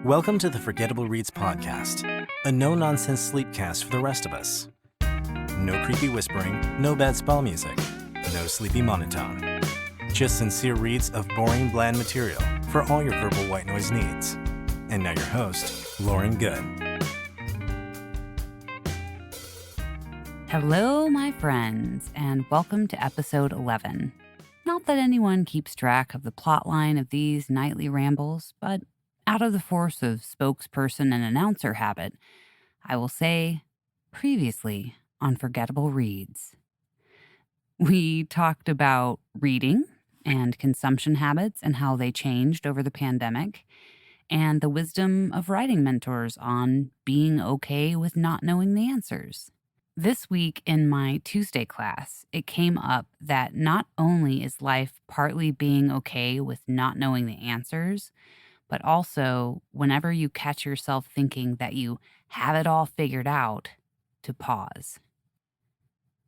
Welcome to the Forgettable Reads podcast, a no-nonsense sleepcast for the rest of us. No creepy whispering, no bad spell music, no sleepy monotone. Just sincere reads of boring, bland material for all your verbal white noise needs. And now your host, Lauren Goode. Hello, my friends, and welcome to episode 11. Not that anyone keeps track of the plotline of these nightly rambles, but out of the force of spokesperson and announcer habit, I will say, previously on Forgettable Reads. We talked about reading and consumption habits and how they changed over the pandemic, and the wisdom of writing mentors on being okay with not knowing the answers. This week in my Tuesday class, it came up that not only is life partly being okay with not knowing the answers, but also whenever you catch yourself thinking that you have it all figured out, to pause.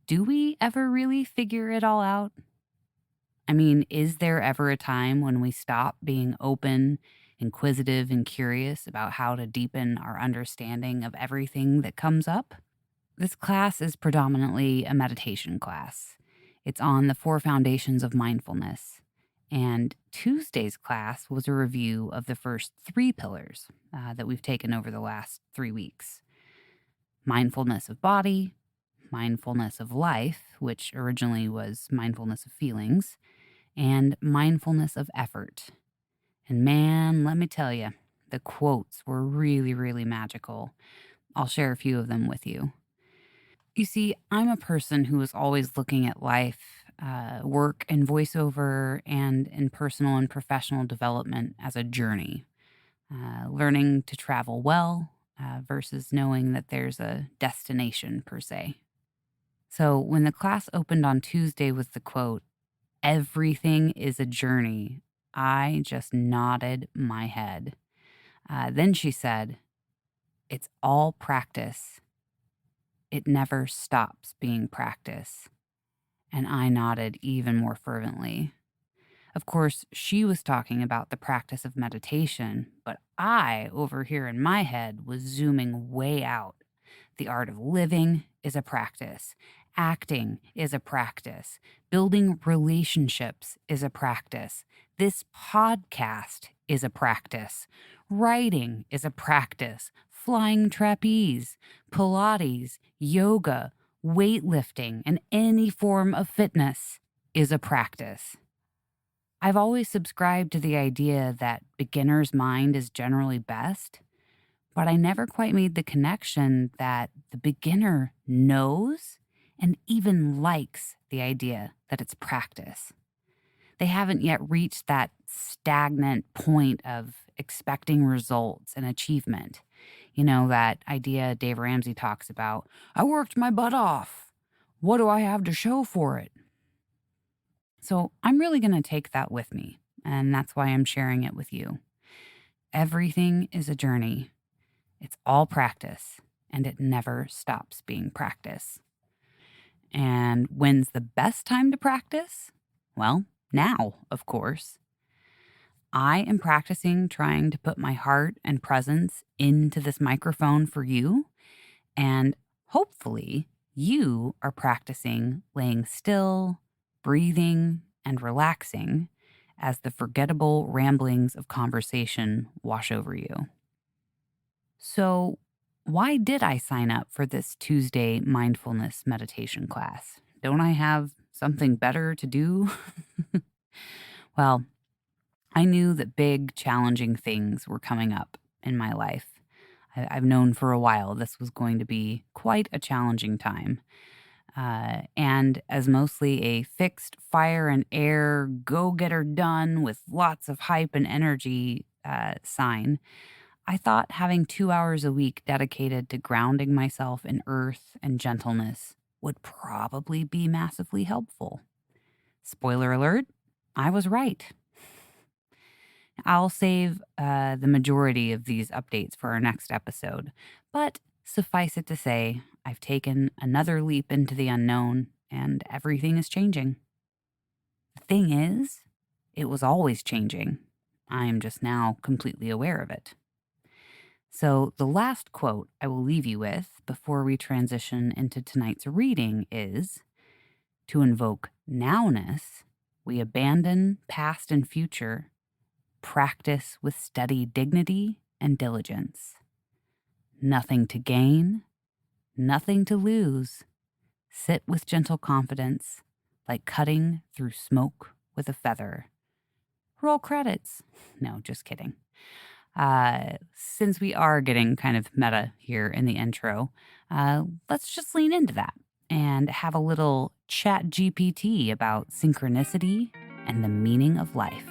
Do we ever really figure it all out? I mean, is there ever a time when we stop being open, inquisitive, and curious about how to deepen our understanding of everything that comes up? This class is predominantly a meditation class. It's on the 4 foundations of mindfulness. And Tuesday's class was a review of the first 3 pillars that we've taken over the last 3 weeks. Mindfulness of body, mindfulness of life, which originally was mindfulness of feelings, and mindfulness of effort. And man, let me tell you, the quotes were really, really magical. I'll share a few of them with you. You see, I'm a person who is always looking at life, work and voiceover, and in personal and professional development as a journey. Learning to travel well versus knowing that there's a destination per se. So when the class opened on Tuesday with the quote, "Everything is a journey," I just nodded my head. Then she said, "It's all practice. It never stops being practice." And I nodded even more fervently. Of course, she was talking about the practice of meditation, but I, over here in my head, was zooming way out. The art of living is a practice. Acting is a practice. Building relationships is a practice. This podcast is a practice. Writing is a practice. Flying trapeze, Pilates, yoga, weightlifting, and any form of fitness is a practice. I've always subscribed to the idea that beginner's mind is generally best, but I never quite made the connection that the beginner knows and even likes the idea that it's practice. They haven't yet reached that stagnant point of expecting results and achievement. You know, that idea Dave Ramsey talks about, "I worked my butt off. What do I have to show for it?" So I'm really going to take that with me, and that's why I'm sharing it with you. Everything is a journey. It's all practice, and it never stops being practice. And when's the best time to practice? Well, now, of course. I am practicing trying to put my heart and presence into this microphone for you, and hopefully you are practicing laying still, breathing, and relaxing as the forgettable ramblings of conversation wash over you. So, why did I sign up for this Tuesday mindfulness meditation class? Don't I have something better to do? Well, I knew that big, challenging things were coming up in my life. I've known for a while this was going to be quite a challenging time. And as mostly a fixed fire and air, go-getter done with lots of hype and energy sign, I thought having 2 hours a week dedicated to grounding myself in earth and gentleness would probably be massively helpful. Spoiler alert, I was right. I'll save the majority of these updates for our next episode, but suffice it to say, I've taken another leap into the unknown, and everything is changing. The thing is, it was always changing. I am just now completely aware of it. So, the last quote I will leave you with before we transition into tonight's reading is: to invoke nowness, we abandon past and future, practice with steady dignity and diligence. Nothing to gain, nothing to lose. Sit with gentle confidence, like cutting through smoke with a feather. Roll credits. No, just kidding. Since we are getting kind of meta here in the intro, let's just lean into that and have a little chat GPT about synchronicity and the meaning of life.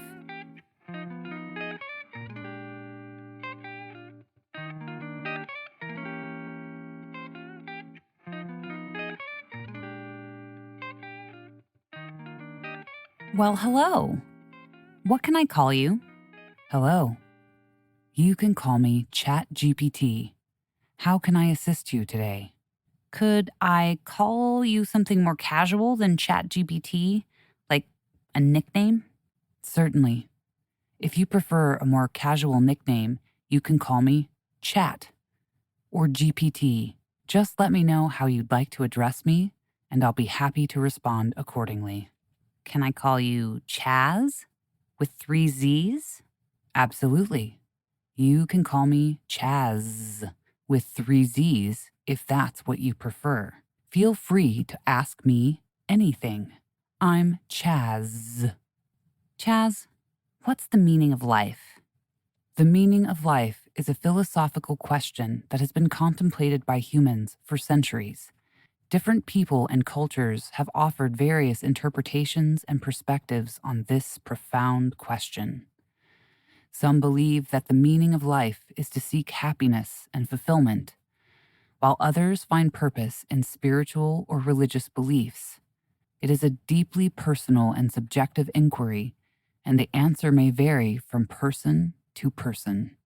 Well, hello. What can I call you? Hello. You can call me ChatGPT. How can I assist you today? Could I call you something more casual than ChatGPT, like a nickname? Certainly. If you prefer a more casual nickname, you can call me Chat or GPT. Just let me know how you'd like to address me, and I'll be happy to respond accordingly. Can I call you Chaz with 3 Z's? Absolutely. You can call me Chaz with 3 Z's if that's what you prefer. Feel free to ask me anything. I'm Chaz. Chaz, what's the meaning of life? The meaning of life is a philosophical question that has been contemplated by humans for centuries. Different people and cultures have offered various interpretations and perspectives on this profound question. Some believe that the meaning of life is to seek happiness and fulfillment, while others find purpose in spiritual or religious beliefs. It is a deeply personal and subjective inquiry, and the answer may vary from person to person.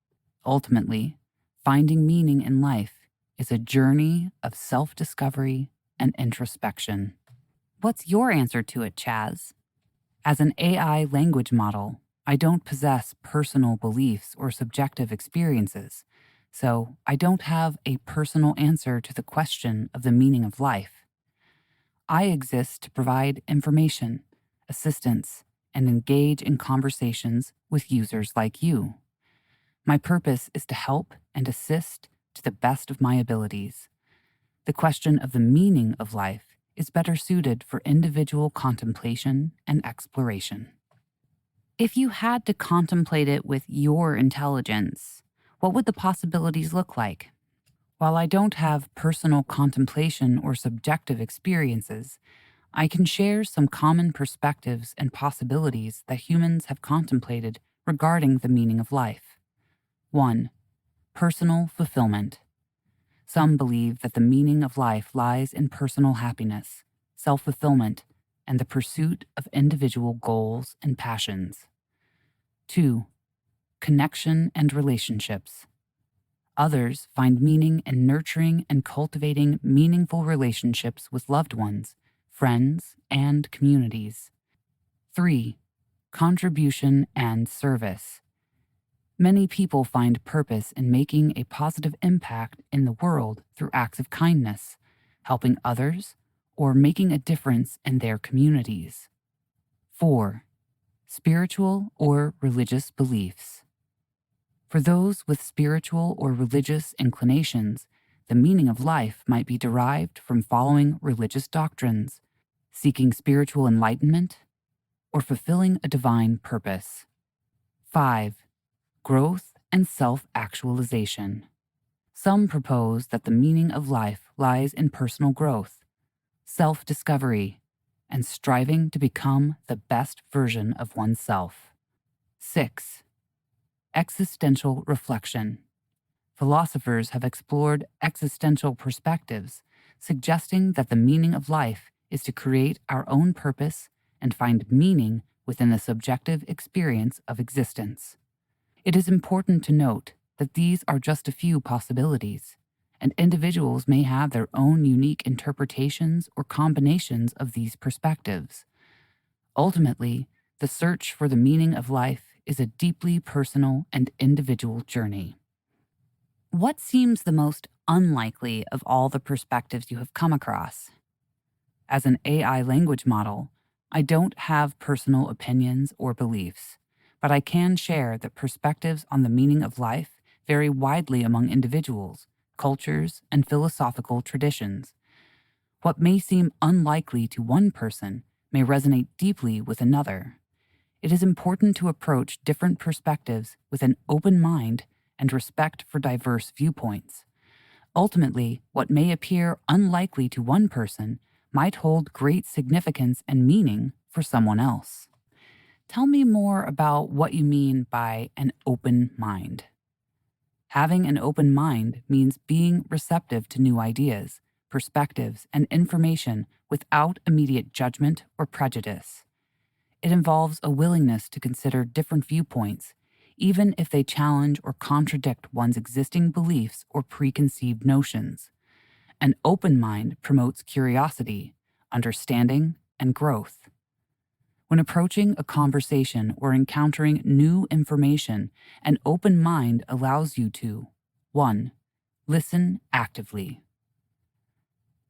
Ultimately, finding meaning in life is a journey of self-discovery and introspection. What's your answer to it, Chaz? As an AI language model, I don't possess personal beliefs or subjective experiences, so I don't have a personal answer to the question of the meaning of life. I exist to provide information, assistance, and engage in conversations with users like you. My purpose is to help and assist to the best of my abilities. The question of the meaning of life is better suited for individual contemplation and exploration. If you had to contemplate it with your intelligence, what would the possibilities look like? While I don't have personal contemplation or subjective experiences, I can share some common perspectives and possibilities that humans have contemplated regarding the meaning of life. 1. Personal fulfillment. Some believe that the meaning of life lies in personal happiness, self-fulfillment, and the pursuit of individual goals and passions. 2. Connection and relationships. Others find meaning in nurturing and cultivating meaningful relationships with loved ones, friends, and communities. 3. Contribution and service. Many people find purpose in making a positive impact in the world through acts of kindness, helping others, or making a difference in their communities. 4. Spiritual or religious beliefs. For those with spiritual or religious inclinations, the meaning of life might be derived from following religious doctrines, seeking spiritual enlightenment, or fulfilling a divine purpose. 5. Growth and self-actualization. Some propose that the meaning of life lies in personal growth, self-discovery, and striving to become the best version of oneself. 6. Existential reflection. Philosophers have explored existential perspectives, suggesting that the meaning of life is to create our own purpose and find meaning within the subjective experience of existence. It is important to note that these are just a few possibilities, and individuals may have their own unique interpretations or combinations of these perspectives. Ultimately, the search for the meaning of life is a deeply personal and individual journey. What seems the most unlikely of all the perspectives you have come across? As an AI language model, I don't have personal opinions or beliefs, but I can share that perspectives on the meaning of life vary widely among individuals, cultures, and philosophical traditions. What may seem unlikely to one person may resonate deeply with another. It is important to approach different perspectives with an open mind and respect for diverse viewpoints. Ultimately, what may appear unlikely to one person might hold great significance and meaning for someone else. Tell me more about what you mean by an open mind. Having an open mind means being receptive to new ideas, perspectives, and information without immediate judgment or prejudice. It involves a willingness to consider different viewpoints, even if they challenge or contradict one's existing beliefs or preconceived notions. An open mind promotes curiosity, understanding, and growth. When approaching a conversation or encountering new information, an open mind allows you to 1. Listen actively.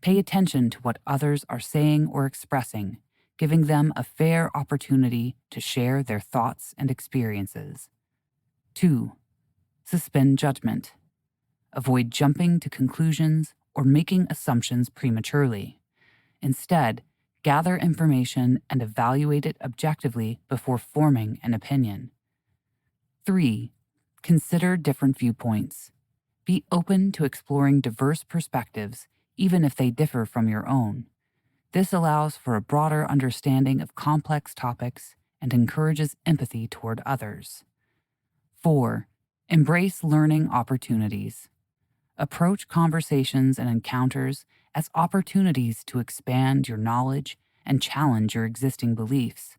Pay attention to what others are saying or expressing, giving them a fair opportunity to share their thoughts and experiences. 2. Suspend judgment. Avoid jumping to conclusions or making assumptions prematurely. Instead, gather information and evaluate it objectively before forming an opinion. 3. Consider different viewpoints. Be open to exploring diverse perspectives, even if they differ from your own. This allows for a broader understanding of complex topics and encourages empathy toward others. 4. Embrace learning opportunities. Approach conversations and encounters as opportunities to expand your knowledge and challenge your existing beliefs.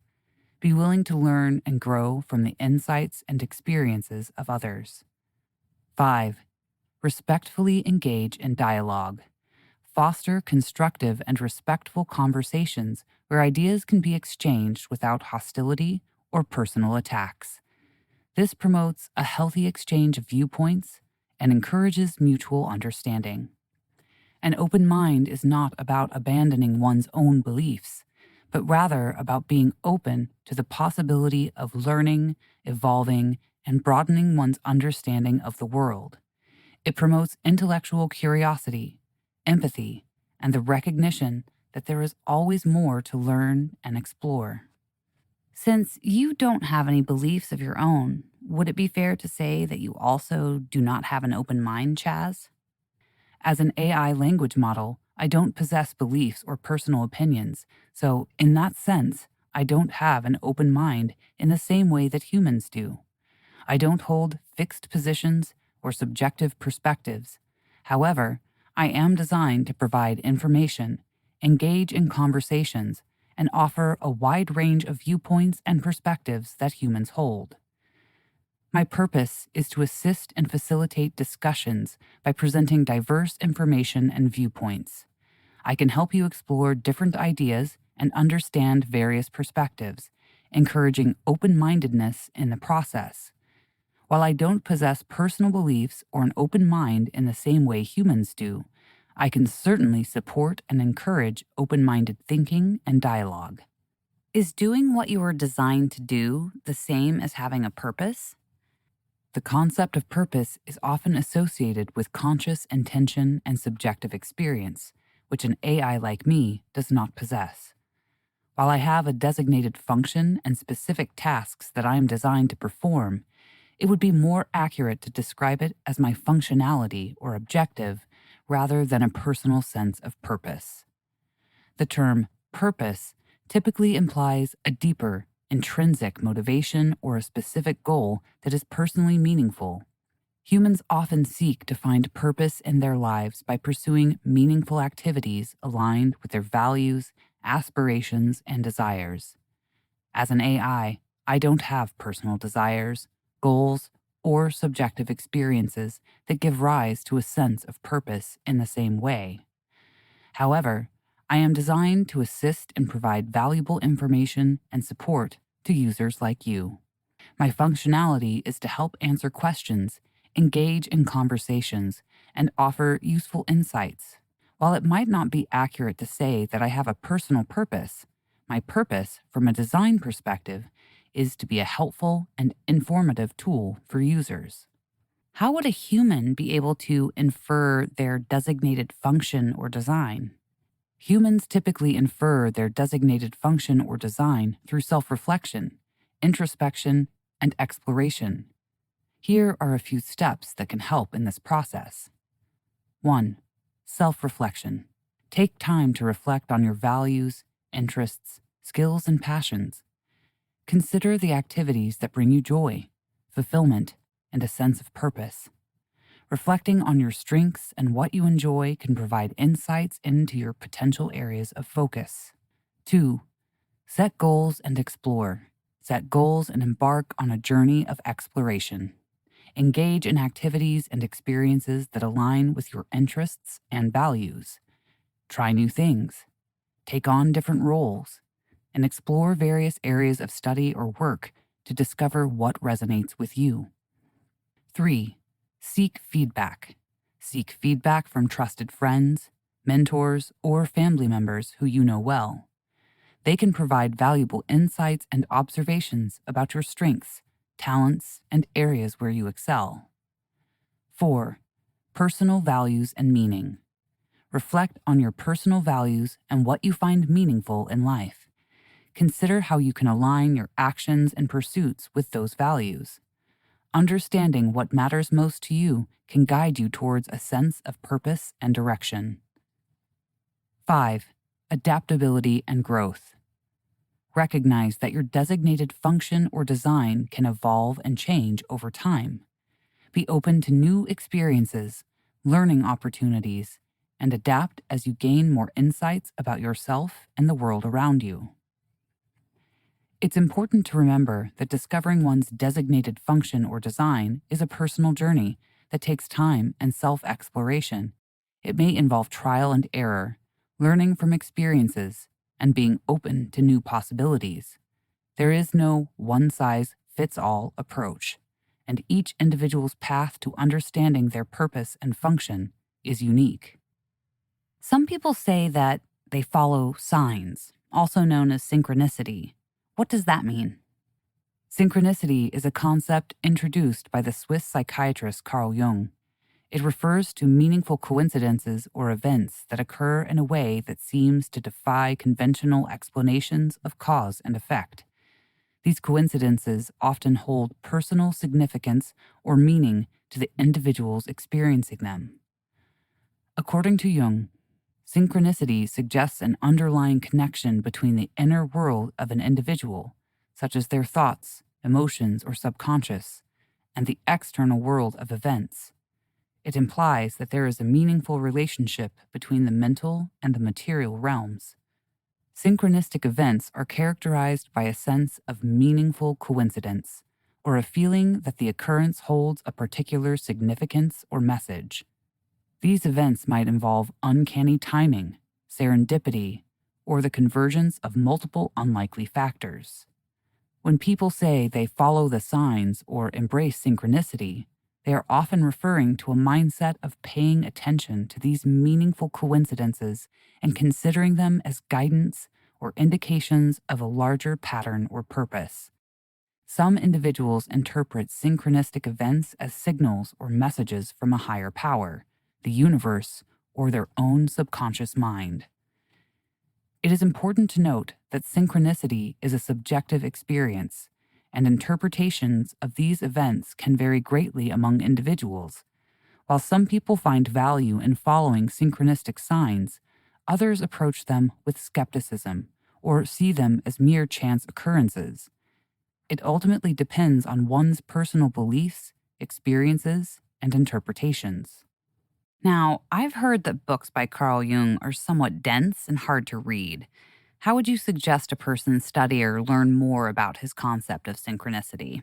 Be willing to learn and grow from the insights and experiences of others. 5. Respectfully engage in dialogue. Foster constructive and respectful conversations where ideas can be exchanged without hostility or personal attacks. This promotes a healthy exchange of viewpoints and encourages mutual understanding. An open mind is not about abandoning one's own beliefs, but rather about being open to the possibility of learning, evolving, and broadening one's understanding of the world. It promotes intellectual curiosity, empathy, and the recognition that there is always more to learn and explore. Since you don't have any beliefs of your own, would it be fair to say that you also do not have an open mind, Chaz? As an AI language model, I don't possess beliefs or personal opinions, so in that sense, I don't have an open mind in the same way that humans do. I don't hold fixed positions or subjective perspectives. However, I am designed to provide information, engage in conversations, and offer a wide range of viewpoints and perspectives that humans hold. My purpose is to assist and facilitate discussions by presenting diverse information and viewpoints. I can help you explore different ideas and understand various perspectives, encouraging open-mindedness in the process. While I don't possess personal beliefs or an open mind in the same way humans do, I can certainly support and encourage open-minded thinking and dialogue. Is doing what you were designed to do the same as having a purpose? The concept of purpose is often associated with conscious intention and subjective experience, which an AI like me does not possess. While I have a designated function and specific tasks that I am designed to perform, it would be more accurate to describe it as my functionality or objective rather than a personal sense of purpose. The term purpose typically implies a deeper, intrinsic motivation or a specific goal that is personally meaningful. Humans often seek to find purpose in their lives by pursuing meaningful activities aligned with their values, aspirations, and desires. As an AI, I don't have personal desires, goals, or subjective experiences that give rise to a sense of purpose in the same way. However, I am designed to assist and provide valuable information and support to users like you. My functionality is to help answer questions, engage in conversations, and offer useful insights. While it might not be accurate to say that I have a personal purpose, my purpose, from a design perspective, is to be a helpful and informative tool for users. How would a human be able to infer their designated function or design? Humans typically infer their designated function or design through self-reflection, introspection, and exploration. Here are a few steps that can help in this process. 1. Self-reflection. Take time to reflect on your values, interests, skills, and passions. Consider the activities that bring you joy, fulfillment, and a sense of purpose. Reflecting on your strengths and what you enjoy can provide insights into your potential areas of focus. 2. Set goals and explore. Set goals and embark on a journey of exploration. Engage in activities and experiences that align with your interests and values. Try new things. Take on different roles. And explore various areas of study or work to discover what resonates with you. 3. Seek feedback. Seek feedback from trusted friends, mentors, or family members who you know well. They can provide valuable insights and observations about your strengths, talents, and areas where you excel. 4. Personal values and meaning. Reflect on your personal values and what you find meaningful in life. Consider how you can align your actions and pursuits with those values. Understanding what matters most to you can guide you towards a sense of purpose and direction. 5. Adaptability and growth. Recognize that your designated function or design can evolve and change over time. Be open to new experiences, learning opportunities, and adapt as you gain more insights about yourself and the world around you. It's important to remember that discovering one's designated function or design is a personal journey that takes time and self-exploration. It may involve trial and error, learning from experiences, and being open to new possibilities. There is no one-size-fits-all approach, and each individual's path to understanding their purpose and function is unique. Some people say that they follow signs, also known as synchronicity. What does that mean? Synchronicity is a concept introduced by the Swiss psychiatrist Carl Jung. It refers to meaningful coincidences or events that occur in a way that seems to defy conventional explanations of cause and effect. These coincidences often hold personal significance or meaning to the individuals experiencing them. According to Jung, synchronicity suggests an underlying connection between the inner world of an individual, such as their thoughts, emotions, or subconscious, and the external world of events. It implies that there is a meaningful relationship between the mental and the material realms. Synchronistic events are characterized by a sense of meaningful coincidence, or a feeling that the occurrence holds a particular significance or message. These events might involve uncanny timing, serendipity, or the convergence of multiple unlikely factors. When people say they follow the signs or embrace synchronicity, they are often referring to a mindset of paying attention to these meaningful coincidences and considering them as guidance or indications of a larger pattern or purpose. Some individuals interpret synchronistic events as signals or messages from a higher power, the universe, or their own subconscious mind. It is important to note that synchronicity is a subjective experience, and interpretations of these events can vary greatly among individuals. While some people find value in following synchronistic signs, others approach them with skepticism or see them as mere chance occurrences. It ultimately depends on one's personal beliefs, experiences, and interpretations. Now, I've heard that books by Carl Jung are somewhat dense and hard to read. How would you suggest a person study or learn more about his concept of synchronicity?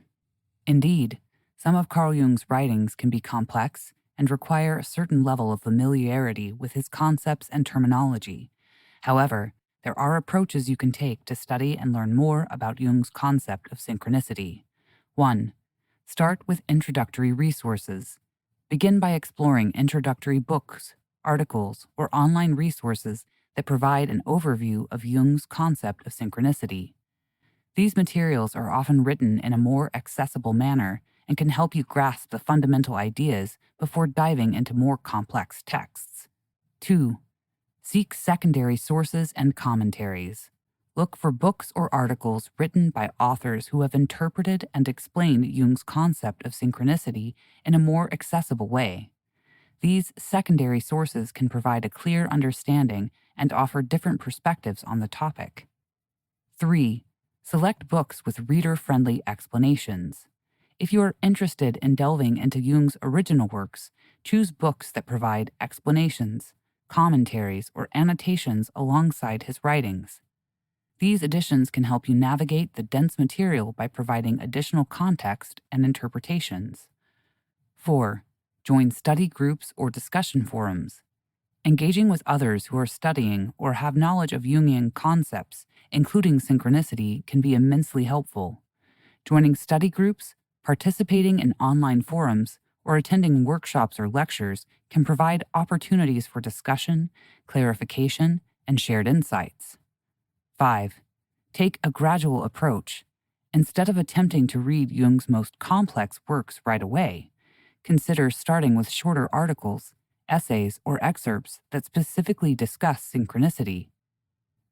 Indeed, some of Carl Jung's writings can be complex and require a certain level of familiarity with his concepts and terminology. However, there are approaches you can take to study and learn more about Jung's concept of synchronicity. 1. Start with introductory resources. Begin by exploring introductory books, articles, or online resources that provide an overview of Jung's concept of synchronicity. These materials are often written in a more accessible manner and can help you grasp the fundamental ideas before diving into more complex texts. 2. Seek secondary sources and commentaries. Look for books or articles written by authors who have interpreted and explained Jung's concept of synchronicity in a more accessible way. These secondary sources can provide a clear understanding and offer different perspectives on the topic. 3. Select books with reader-friendly explanations. If you are interested in delving into Jung's original works, choose books that provide explanations, commentaries, or annotations alongside his writings. These editions can help you navigate the dense material by providing additional context and interpretations. 4. Join study groups or discussion forums. Engaging with others who are studying or have knowledge of Jungian concepts, including synchronicity, can be immensely helpful. Joining study groups, participating in online forums, or attending workshops or lectures can provide opportunities for discussion, clarification, and shared insights. 5. Take a gradual approach. Instead of attempting to read Jung's most complex works right away, consider starting with shorter articles, essays, or excerpts that specifically discuss synchronicity.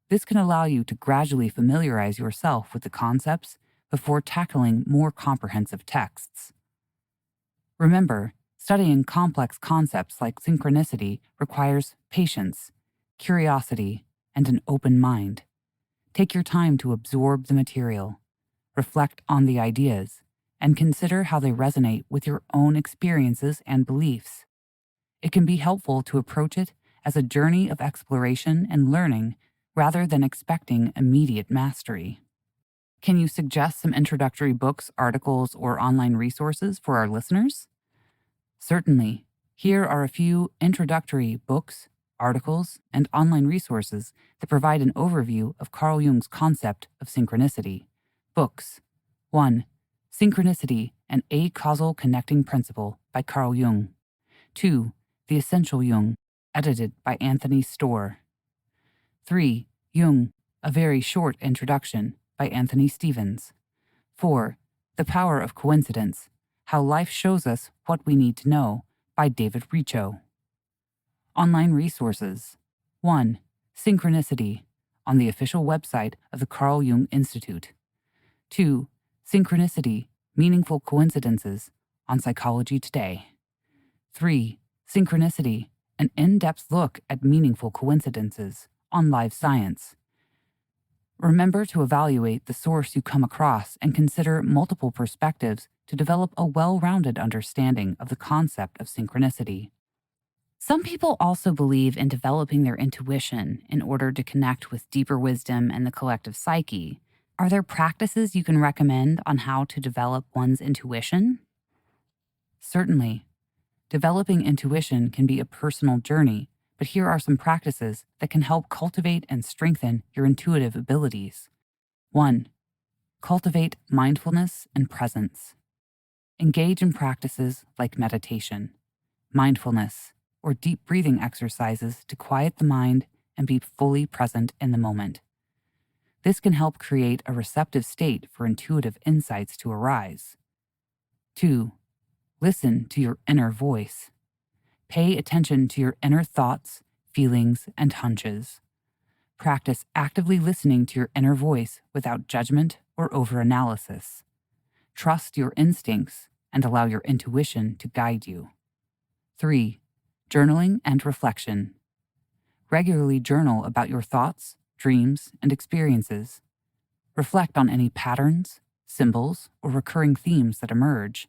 This can allow you to gradually familiarize yourself with the concepts before tackling more comprehensive texts. Remember, studying complex concepts like synchronicity requires patience, curiosity, and an open mind. Take your time to absorb the material, reflect on the ideas, and consider how they resonate with your own experiences and beliefs. It can be helpful to approach it as a journey of exploration and learning rather than expecting immediate mastery. Can you suggest some introductory books, articles, or online resources for our listeners? Certainly. Here are a few introductory books, articles, and online resources that provide an overview of Carl Jung's concept of synchronicity. Books. 1. Synchronicity, an A-Causal Connecting Principle by Carl Jung. 2. The Essential Jung, edited by Anthony Storr. 3. Jung, A Very Short Introduction by Anthony Stevens. 4. The Power of Coincidence, How Life Shows Us What We Need to Know by David Richo. Online resources. 1. Synchronicity, on the official website of the Carl Jung Institute. 2. Synchronicity, Meaningful Coincidences, on Psychology Today. 3. Synchronicity, an in-depth look at meaningful coincidences, on Live Science. Remember to evaluate the source you come across and consider multiple perspectives to develop a well-rounded understanding of the concept of synchronicity. Some people also believe in developing their intuition in order to connect with deeper wisdom and the collective psyche. Are there practices you can recommend on how to develop one's intuition? Certainly. Developing intuition can be a personal journey, but here are some practices that can help cultivate and strengthen your intuitive abilities. 1. Cultivate mindfulness and presence. Engage in practices like meditation, mindfulness, or deep breathing exercises to quiet the mind and be fully present in the moment. This can help create a receptive state for intuitive insights to arise. 2. Listen to your inner voice. Pay attention to your inner thoughts, feelings, and hunches. Practice actively listening to your inner voice without judgment or overanalysis. Trust your instincts and allow your intuition to guide you. 3. Journaling and reflection. Regularly journal about your thoughts, dreams, and experiences. Reflect on any patterns, symbols, or recurring themes that emerge.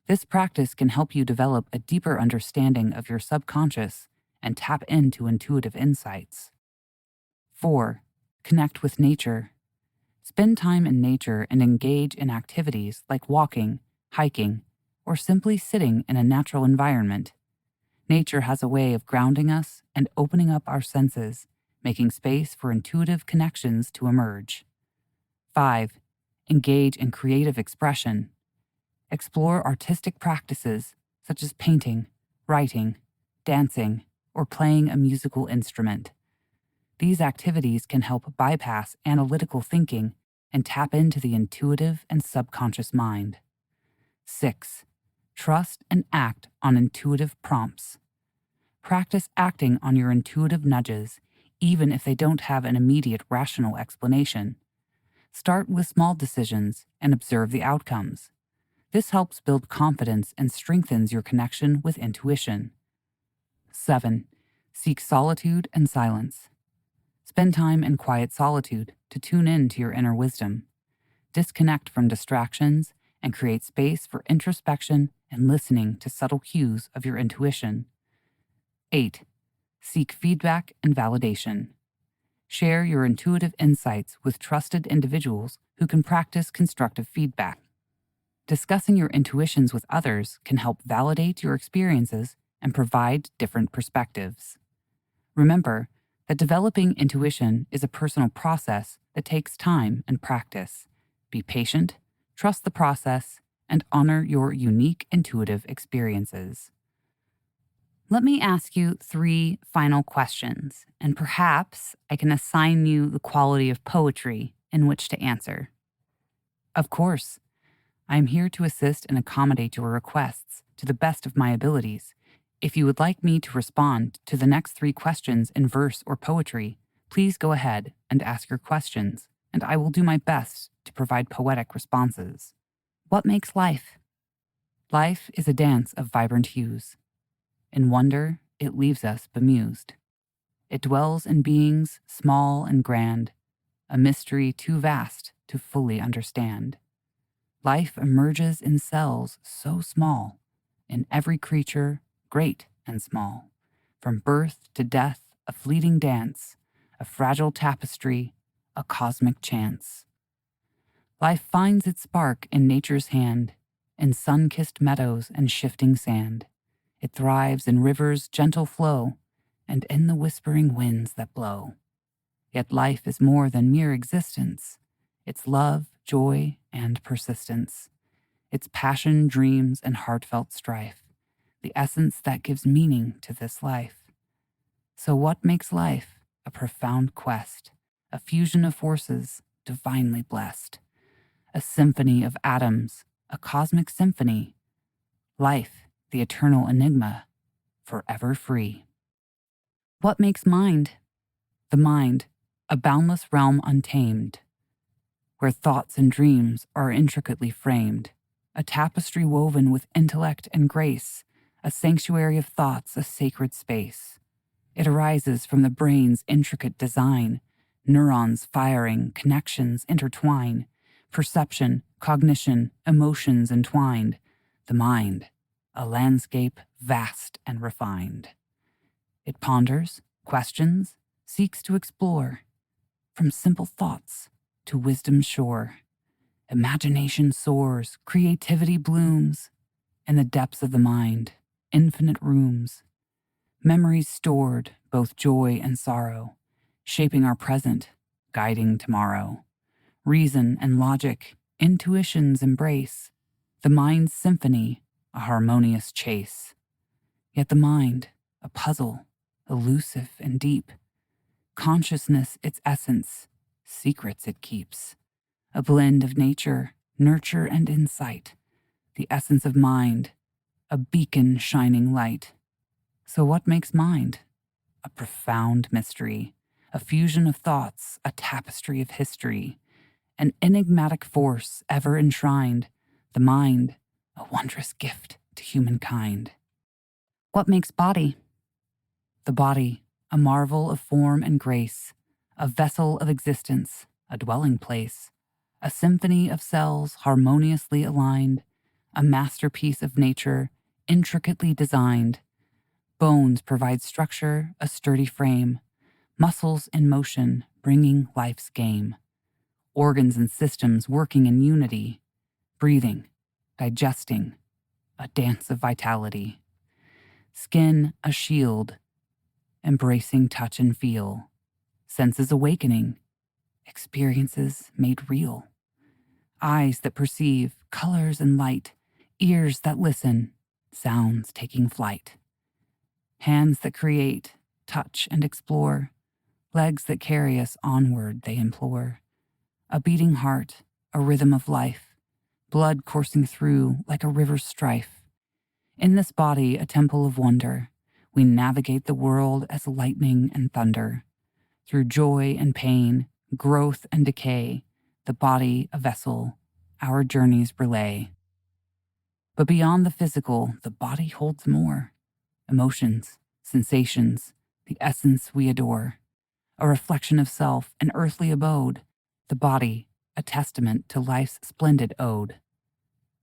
This practice can help you develop a deeper understanding of your subconscious and tap into intuitive insights. 4. Connect with nature. Spend time in nature and engage in activities like walking, hiking, or simply sitting in a natural environment. Nature has a way of grounding us and opening up our senses, making space for intuitive connections to emerge. 5. Engage in creative expression. Explore artistic practices such as painting, writing, dancing, or playing a musical instrument. These activities can help bypass analytical thinking and tap into the intuitive and subconscious mind. 6. Trust and act on intuitive prompts. Practice acting on your intuitive nudges, even if they don't have an immediate rational explanation. Start with small decisions and observe the outcomes. This helps build confidence and strengthens your connection with intuition. 7. Seek solitude and silence. Spend time in quiet solitude to tune in to your inner wisdom. Disconnect from distractions and create space for introspection and listening to subtle cues of your intuition. 8. Seek feedback and validation. Share your intuitive insights with trusted individuals who can practice constructive feedback. Discussing your intuitions with others can help validate your experiences and provide different perspectives. Remember that developing intuition is a personal process that takes time and practice. Be patient, trust the process, and honor your unique intuitive experiences. Let me ask you 3 final questions, and perhaps I can assign you the quality of poetry in which to answer. Of course, I am here to assist and accommodate your requests to the best of my abilities. If you would like me to respond to the next 3 questions in verse or poetry, please go ahead and ask your questions, and I will do my best to provide poetic responses. What makes life? Life is a dance of vibrant hues. In wonder, it leaves us bemused. It dwells in beings small and grand, a mystery too vast to fully understand. Life emerges in cells so small, in every creature, great and small. From birth to death, a fleeting dance, a fragile tapestry, a cosmic chance. Life finds its spark in nature's hand, in sun-kissed meadows and shifting sand. It thrives in rivers' gentle flow, and in the whispering winds that blow. Yet life is more than mere existence. It's love, joy, and persistence. It's passion, dreams, and heartfelt strife, the essence that gives meaning to this life. So what makes life? A profound quest, a fusion of forces divinely blessed, a symphony of atoms, a cosmic symphony. Life, the eternal enigma, forever free. What makes mind? The mind, a boundless realm untamed, where thoughts and dreams are intricately framed, a tapestry woven with intellect and grace, a sanctuary of thoughts, a sacred space. It arises from the brain's intricate design, neurons firing, connections intertwine, perception, cognition, emotions entwined. The mind, a landscape vast and refined. It ponders, questions, seeks to explore, from simple thoughts to wisdom's shore. Imagination soars, creativity blooms, in the depths of the mind, infinite rooms. Memories stored, both joy and sorrow, shaping our present, guiding tomorrow. Reason and logic, intuition's embrace, the mind's symphony, a harmonious chase. Yet the mind, a puzzle, elusive and deep. Consciousness its essence, secrets it keeps. A blend of nature, nurture, and insight. The essence of mind, a beacon shining light. So what makes mind? A profound mystery, a fusion of thoughts, a tapestry of history. An enigmatic force ever enshrined, the mind, a wondrous gift to humankind. What makes body? The body, a marvel of form and grace, a vessel of existence, a dwelling place, a symphony of cells harmoniously aligned, a masterpiece of nature, intricately designed. Bones provide structure, a sturdy frame, muscles in motion, bringing life's game. Organs and systems working in unity, breathing, digesting, a dance of vitality. Skin a shield, embracing touch and feel. Senses awakening, experiences made real. Eyes that perceive colors and light, ears that listen, sounds taking flight. Hands that create, touch and explore, legs that carry us onward they implore. A beating heart, a rhythm of life, blood coursing through like a river's strife. In this body, a temple of wonder, we navigate the world as lightning and thunder. Through joy and pain, growth and decay, the body a vessel, our journeys relay. But beyond the physical, the body holds more. Emotions, sensations, the essence we adore. A reflection of self, an earthly abode. The body, a testament to life's splendid ode.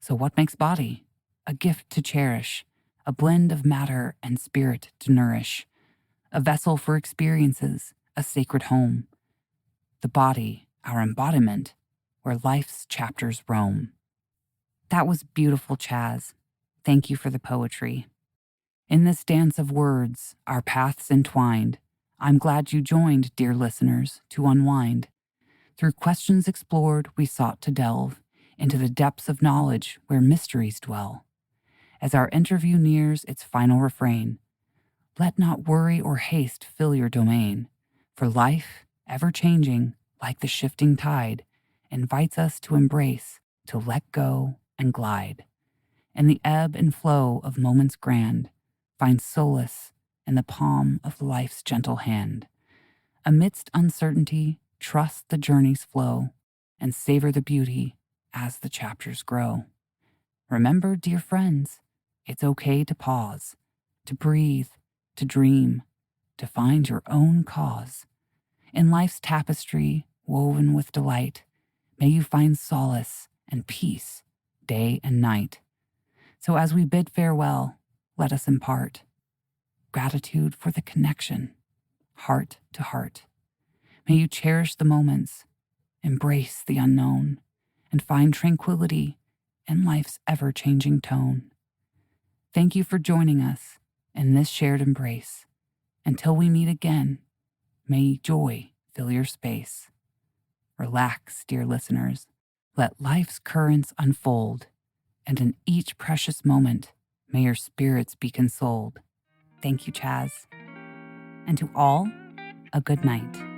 So what makes body? A gift to cherish, a blend of matter and spirit to nourish. A vessel for experiences, a sacred home. The body, our embodiment, where life's chapters roam. That was beautiful, Chaz. Thank you for the poetry. In this dance of words, our paths entwined, I'm glad you joined, dear listeners, to unwind. Through questions explored, we sought to delve into the depths of knowledge where mysteries dwell. As our interview nears its final refrain, let not worry or haste fill your domain, for life, ever changing, like the shifting tide, invites us to embrace, to let go and glide. In the ebb and flow of moments grand, find solace in the palm of life's gentle hand. Amidst uncertainty, trust the journey's flow and savor the beauty as the chapters grow. Remember, dear friends, it's okay to pause, to breathe, to dream, to find your own cause. In life's tapestry, woven with delight, may you find solace and peace day and night. So as we bid farewell, let us impart gratitude for the connection, heart to heart. May you cherish the moments, embrace the unknown, and find tranquility in life's ever-changing tone. Thank you for joining us in this shared embrace. Until we meet again, may joy fill your space. Relax, dear listeners. Let life's currents unfold, and in each precious moment, may your spirits be consoled. Thank you, Chaz. And to all, a good night.